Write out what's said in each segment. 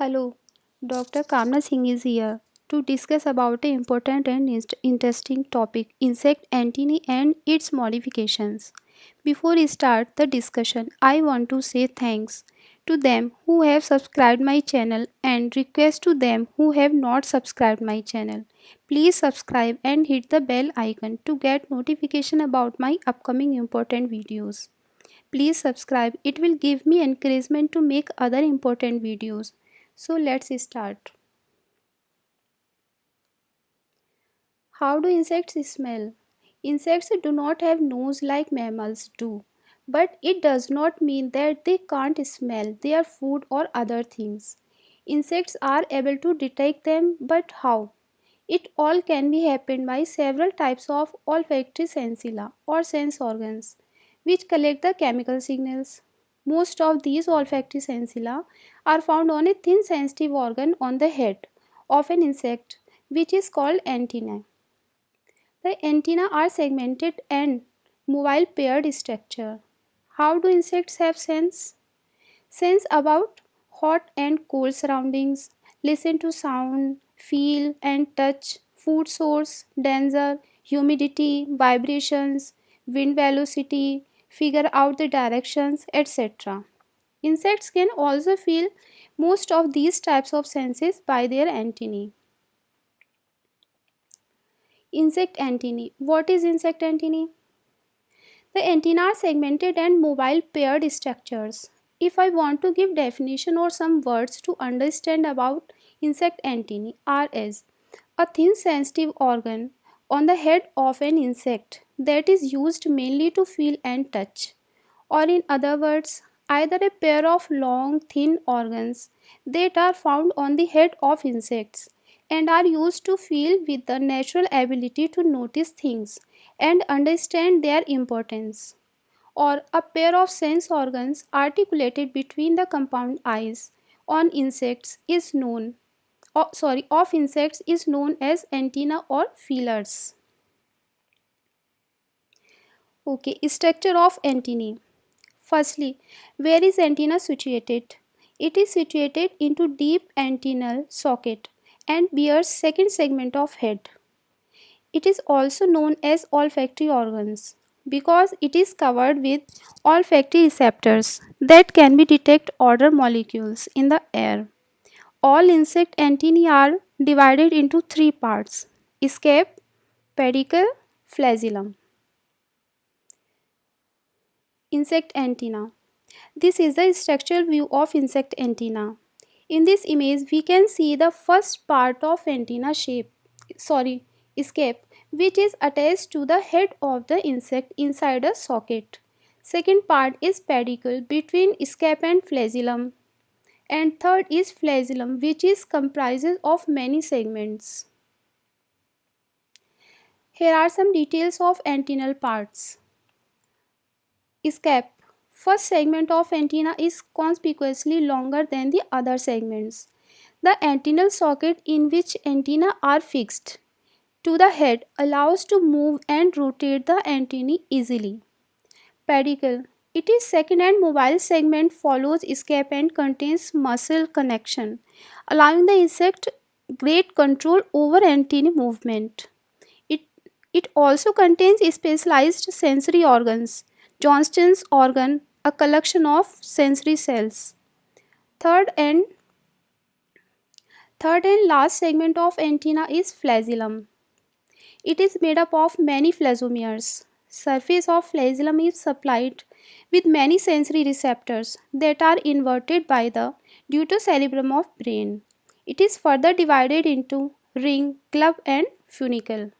Hello, Dr. Kamna Singh is here to discuss about an important and interesting topic, insect antennae and its modifications. Before we start the discussion, I want to say thanks to them who have subscribed my channel and request to them who have not subscribed my channel. Please subscribe and hit the bell icon to get notification about my upcoming important videos. Please subscribe. It will give me encouragement to make other important videos. So let's start. How do insects smell? Insects do not have nose like mammals do, but it does not mean that they can't smell their food or other things. Insects are able to detect them, but how? It all can be happened by several types of olfactory sensilla or sense organs, which collect the chemical signals. Most of these olfactory sensilla are found on a thin sensitive organ on the head of an insect, which is called antennae. The antennae are segmented and mobile paired structure. How do insects have sense? Sense about hot and cold surroundings, listen to sound, feel and touch, food source, danger, humidity, vibrations, wind velocity, figure out the directions, etc. Insects can also feel most of these types of senses by their antennae. Insect antennae. What is insect antennae? The antennae are segmented and mobile paired structures. If I want to give definition or some words to understand about insect antennae are as a thin sensitive organ on the head of an insect that is used mainly to feel and touch, or in other words, either a pair of long thin organs that are found on the head of insects and are used to feel with the natural ability to notice things and understand their importance, or a pair of sense organs articulated between the compound eyes on insects is known of insects is known as antenna or feelers. Okay, structure of antennae. Firstly, where is antenna situated? It is situated into deep antennal socket and bears second segment of head. It is also known as olfactory organs because it is covered with olfactory receptors that can be detect odor molecules in the air. All insect antennae are divided into three parts: scape, pedicle, flagellum. Insect antenna. This is the structural view of insect antenna. In this image, we can see the first part of antenna scape, which is attached to the head of the insect inside a socket. Second part is pedicle between scape and flagellum. And third is flagellum, which is comprises of many segments. Here are some details of antennal parts. Scape. First segment of antenna is conspicuously longer than the other segments. The antennal socket in which antennae are fixed to the head allows to move and rotate the antennae easily. Pedicle. It is second and mobile segment follows scape and contains muscle connection, allowing the insect great control over antennae movement. It, it also contains specialized sensory organs. Johnston's organ, a collection of sensory cells. Third and Third and last segment of antenna is flagellum. It is made up of many phagomeres. Surface of flagellum is supplied with many sensory receptors that are inverted by the deuterocerebrum of brain. It is further divided into ring, club and funicle.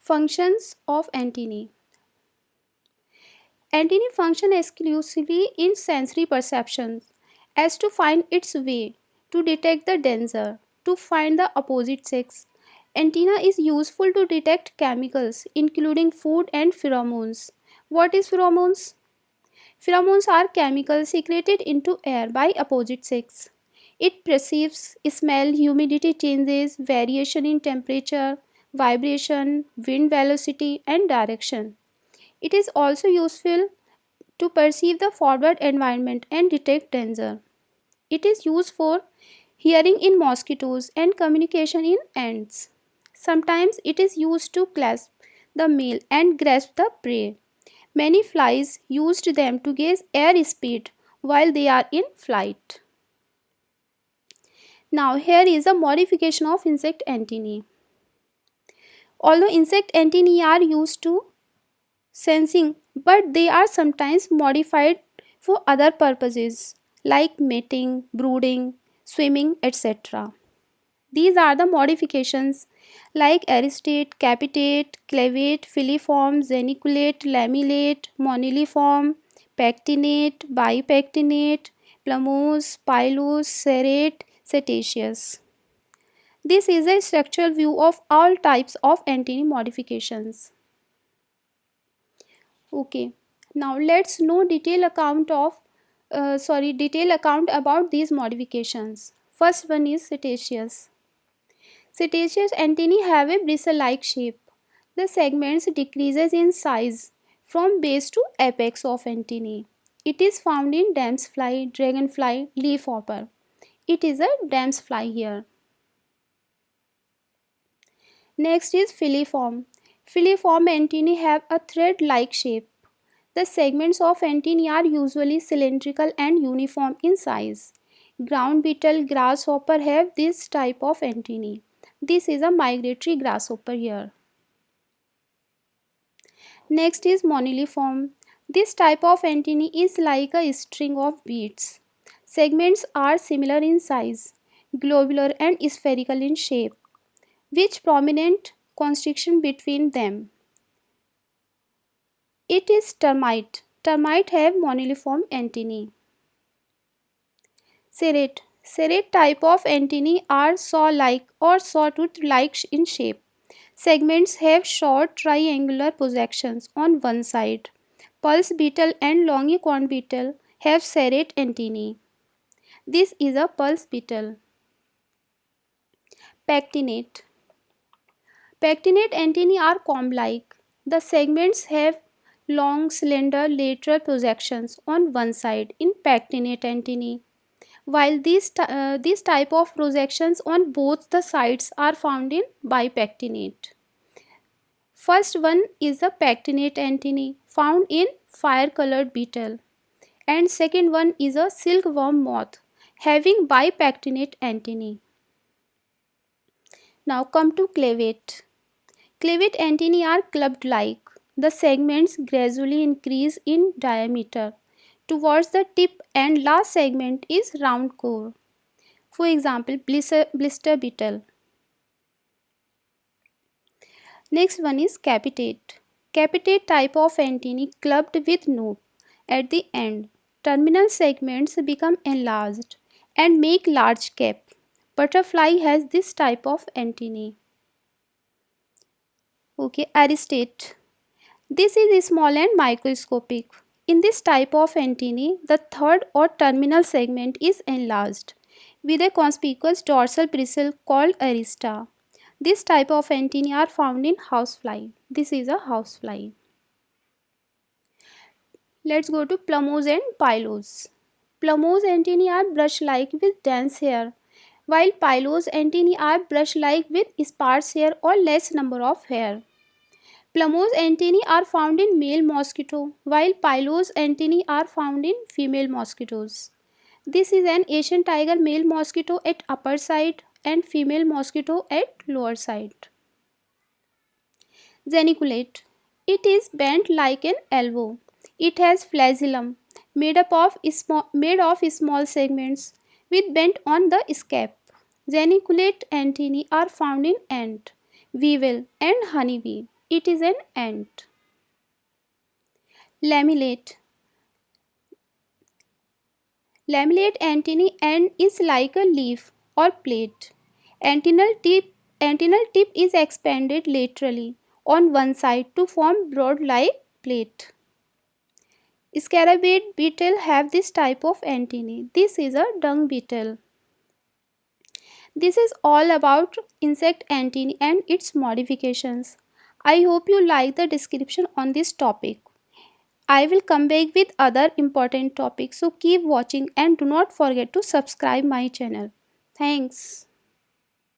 Functions of antennae. Antennae function exclusively in sensory perception as to find its way, to detect the danger, to find the opposite sex. Antenna is useful to detect chemicals including food and pheromones. What is pheromones? Pheromones are chemicals secreted into air by opposite sex. It perceives smell, humidity changes, variation in temperature, vibration, wind velocity, and direction. It is also useful to perceive the forward environment and detect danger. It is used for hearing in mosquitoes and communication in ants. Sometimes it is used to clasp the meal and grasp the prey. Many flies used them to gauge air speed while they are in flight. Now here is a modification of insect antennae. Although insect antennae are used to sensing, but they are sometimes modified for other purposes like mating, brooding, swimming, etc. These are the modifications like aristate, capitate, clavate, filiform, zeniculate, lamellate, moniliform, pectinate, bipectinate, plumose, pilose, serrate, cetaceous. This is a structural view of all types of antennae modifications. Okay, now let's know detail account about these modifications. First one is cetaceous. Cetaceous antennae have a bristle-like shape. The segments decreases in size from base to apex of antennae. It is found in damselfly, dragonfly, leafhopper. It is a damselfly here. Next is filiform. Filiform antennae have a thread-like shape. The segments of antennae are usually cylindrical and uniform in size. Ground beetle, grasshopper have this type of antennae. This is a migratory grasshopper here. Next is moniliform. This type of antennae is like a string of beads. Segments are similar in size, globular and spherical in shape, with prominent constriction between them. It is termite. Termite have moniliform antennae. Serrate. Serrate type of antennae are saw-like or sawtooth-like in shape. Segments have short triangular projections on one side. Pulse beetle and longicorn beetle have serrate antennae. This is a pulse beetle. Pectinate. Pectinate antennae are comb-like. The segments have long slender lateral projections on one side in pectinate antennae, while these type of projections on both the sides are found in bipectinate. First one is a pectinate antennae found in fire-colored beetle, and second one is a silkworm moth having bipectinate antennae. Now come to clavate. Clavate antennae are clubbed-like. The segments gradually increase in diameter towards the tip and last segment is round core. For example, blister beetle. Next one is capitate. Capitate type of antennae clubbed with knob at the end. Terminal segments become enlarged and make large cap. Butterfly has this type of antennae. Okay, aristate. This is small and microscopic. In this type of antennae, the third or terminal segment is enlarged with a conspicuous dorsal bristle called arista. This type of antennae are found in housefly. This is a housefly. Let's go to plumose and pilose. Plumose antennae are brush-like with dense hair, while pilose antennae are brush-like with sparse hair or less number of hair. Plumose antennae are found in male mosquito, while pilose antennae are found in female mosquitoes. This is an Asian tiger male mosquito at upper side and female mosquito at lower side. Geniculate. It is bent like an elbow. It has flagellum made of small segments with bent on the scape. Geniculate antennae are found in ant, weevil and honeybee. It is an ant. Lamellate. Lamellate antennae end is like a leaf or plate. Antennal tip is expanded laterally on one side to form broad-like plate. Scarabate beetle have this type of antennae. This is a dung beetle. This is all about insect antennae and its modifications. I hope you like the description on this topic. I will come back with other important topics. So keep watching and do not forget to subscribe my channel. Thanks.